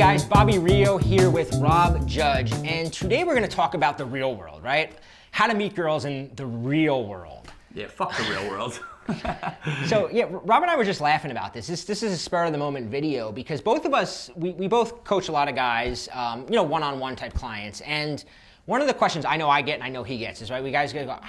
guys, Bobby Rio here with Rob Judge, and today we're going to talk about the real world, right? How to meet girls in the real world. Yeah, fuck the real world. So yeah, Rob and I were just laughing about this. This is a spur of the moment video because both of us, we both coach a lot of guys, one-on-one type clients, and one of the questions I know I get and I know he gets is, right, we guys go,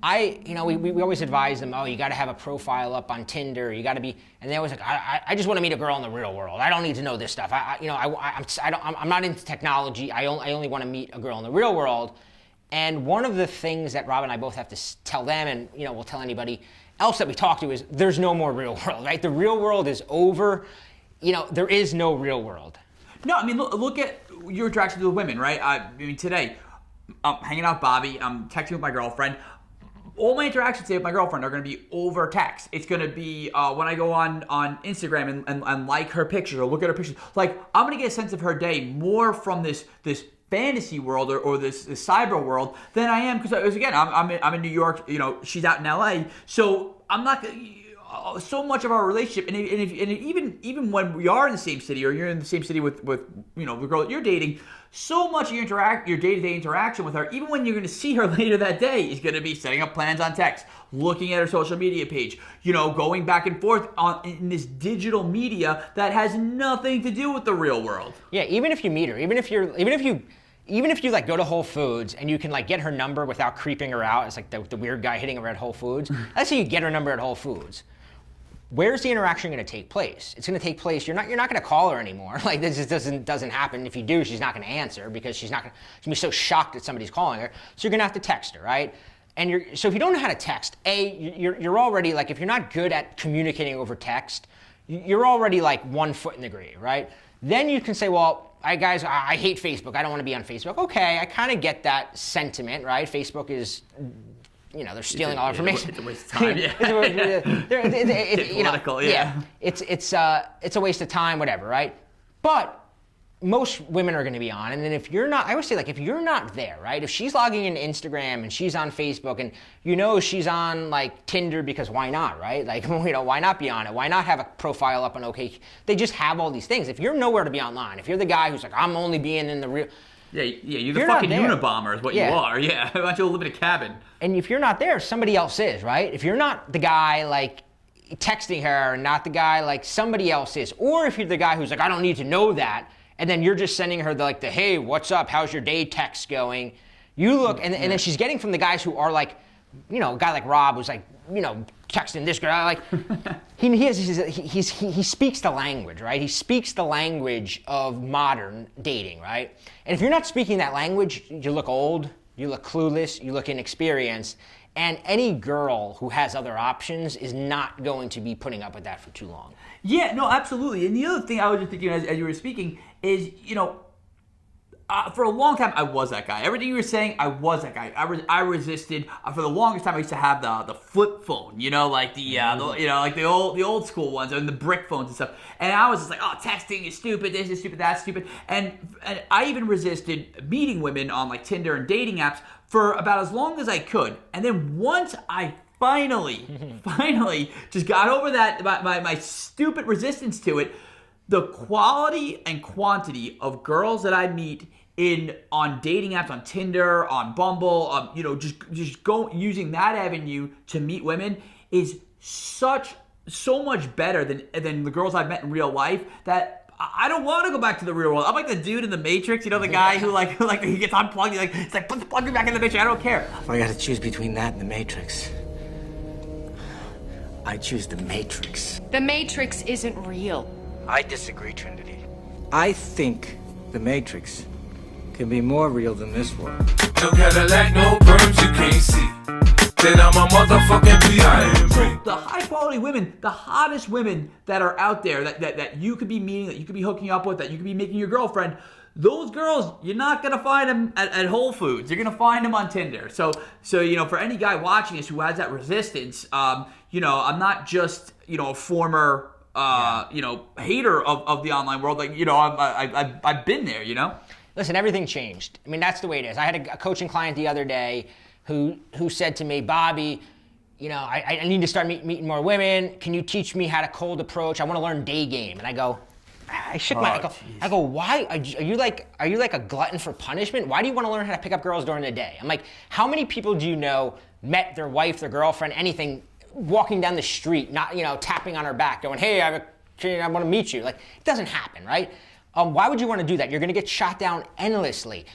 we always advise them, oh, you got to have a profile up on Tinder, you got to be, and they always like, I just want to meet a girl in the real world. I don't need to know this stuff. I'm not into technology. I only want to meet a girl in the real world. And one of the things that Rob and I both have to tell them, and we'll tell anybody else that we talk to, is there's no more real world, right? The real world is over. There is no real world. No, I mean, look at your interactions with women, right? I mean, today, I'm hanging out with Bobby, I'm texting with my girlfriend. All my interactions today with my girlfriend are going to be over text. It's going to be when I go on Instagram and like her pictures or look at her pictures. Like, I'm going to get a sense of her day more from this fantasy world or this cyber world than I am, because again, I'm in New York, she's out in LA, so I'm not so much of our relationship, and even when we are in the same city or you're in the same city with the girl that you're dating, so much of your day-to-day interaction with her, even when you're going to see her later that day, is going to be setting up plans on text, looking at her social media page, going back and forth in this digital media that has nothing to do with the real world. Yeah, even if you meet her, even if you like go to Whole Foods and you can like get her number without creeping her out, it's like the weird guy hitting her at Whole Foods. Let's say you get her number at Whole Foods. Where's the interaction going to take place? It's going to take place. You're not going to call her anymore. Like, this just doesn't happen. If you do, she's not going to answer because she's going to be so shocked that somebody's calling her. So you're going to have to text her, right? So if you don't know how to text, you're already like, if you're not good at communicating over text, you're already like 1 foot in the grave, right? Then you can say, well, I hate Facebook. I don't want to be on Facebook. Okay, I kind of get that sentiment, right? Facebook is, they're stealing all our information. It's a waste of time. Yeah. It's political. Yeah. It's a waste of time, whatever, right? But most women are going to be on, and then if you're not, I always say, like, if you're not there, right? If she's logging into Instagram and she's on Facebook and she's on like Tinder, because why not, right? Like, why not be on it? Why not have a profile up on OK? They just have all these things. If you're nowhere to be online, if you're the guy who's like, I'm only being in the real. Yeah, you're the fucking Unabomber is what you are. Yeah, why don't you live in a cabin? And if you're not there, somebody else is, right? If you're not the guy like texting her, not the guy, like somebody else is. Or if you're the guy who's like, I don't need to know that, and then you're just sending her the hey, what's up? How's your day text going? You look, and then she's getting from the guys who are like, a guy like Rob who's like, texting this girl, like, he speaks the language, right? He speaks the language of modern dating, right? And if you're not speaking that language, you look old, you look clueless, you look inexperienced, and any girl who has other options is not going to be putting up with that for too long. Yeah, no, absolutely. And the other thing I was just thinking as you were speaking is, for a long time, I was that guy. Everything you were saying, I was that guy. I resisted. For the longest time, I used to have the flip phone, like like the old school ones, and the brick phones and stuff. And I was just like, oh, texting is stupid. This is stupid. That's stupid. And I even resisted meeting women on like Tinder and dating apps for about as long as I could. And then once I finally just got over that my stupid resistance to it, the quality and quantity of girls that I meet on dating apps, on Tinder, on Bumble, just using that avenue to meet women is so much better than the girls I've met in real life that I don't want to go back to the real world. I'm like the dude in the Matrix, the guy who he gets unplugged. It's like plug me back in the Matrix. I don't care. If I got to choose between that and the Matrix, I choose the Matrix. The Matrix isn't real. I disagree, Trinity. I think the Matrix can be more real than this world. No Cadillac, no perms, you can't see. Then I'm a motherfucking B.I.M.B. So the high quality women, the hottest women that are out there that you could be meeting, that you could be hooking up with, that you could be making your girlfriend, those girls, you're not going to find them at Whole Foods. You're going to find them on Tinder. So for any guy watching this who has that resistance, I'm not just, a former, hater of the online world. Like, I've been there, Listen, everything changed. I mean, that's the way it is. I had a coaching client the other day who said to me, Bobby, I need to start meeting more women. Can you teach me how to cold approach? I want to learn day game. And I go, I shook my. I go, why are you like a glutton for punishment? Why do you want to learn how to pick up girls during the day? I'm like, how many people do you know met their wife, their girlfriend, anything, walking down the street, not tapping on her back, going, hey, I want to meet you. Like, it doesn't happen, right? Why would you want to do that? You're going to get shot down endlessly.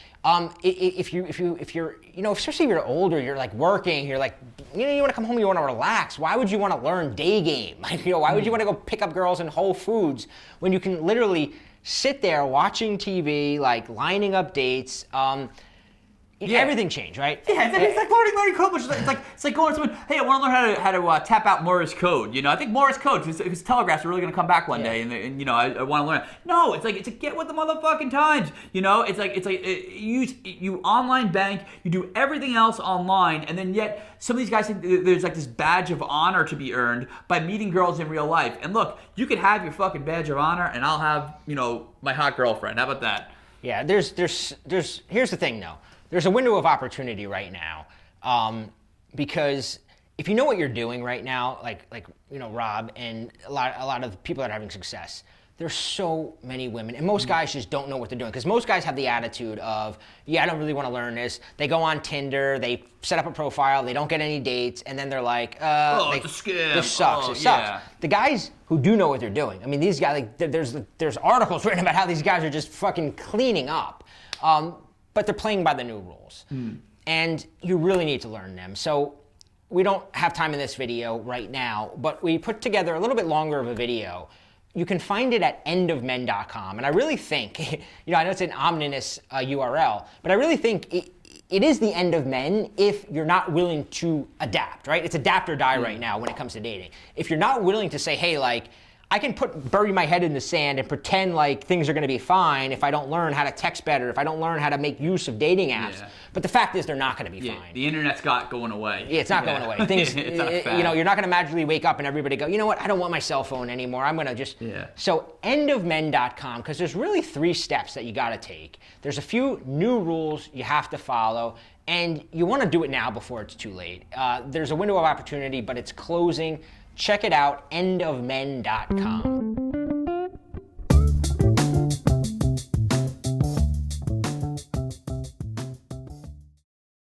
If you're, especially if you're older, you're like working, you're like, you want to come home, you want to relax. Why would you want to learn day game? Like, why would you want to go pick up girls in Whole Foods when you can literally sit there watching TV, like lining up dates? Everything changed, right? Yeah, it's like learning code. It's like going to someone. Hey, I want to learn how to tap out Morse code. I think Morse code, if it's telegraphs, are really going to come back one day, and I want to learn. No, it's to get with the motherfucking times. You online bank, you do everything else online, and then yet some of these guys think there's like this badge of honor to be earned by meeting girls in real life. And look, you could have your fucking badge of honor, and I'll have my hot girlfriend. How about that? Yeah, here's the thing though. There's a window of opportunity right now, because if you know what you're doing right now, like Rob and a lot of the people that are having success, there's so many women, and most guys just don't know what they're doing, because most guys have the attitude of, I don't really want to learn this. They go on Tinder, they set up a profile, they don't get any dates, and then they're like, it's a scam. This sucks. It sucks. Yeah. The guys who do know what they're doing, I mean, these guys, there's articles written about how these guys are just fucking cleaning up. But they're playing by the new rules. And you really need to learn them. So we don't have time in this video right now, but we put together a little bit longer of a video. You can find it at endofmen.com. And I really think, I know it's an ominous URL, but I really think it is the end of men if you're not willing to adapt, right? It's adapt or die right now when it comes to dating. If you're not willing to say, hey, like, I can bury my head in the sand and pretend like things are going to be fine if I don't learn how to text better, if I don't learn how to make use of dating apps. Yeah. But the fact is, they're not going to be fine. The internet's going away. Yeah, it's not going away. Things, it's not you're not going to magically wake up and everybody go, you know what? I don't want my cell phone anymore. I'm going to just. Yeah. So endofmen.com, because there's really 3 steps that you got to take. There's a few new rules you have to follow. And you want to do it now before it's too late. There's a window of opportunity, but it's closing. Check it out, endofmen.com.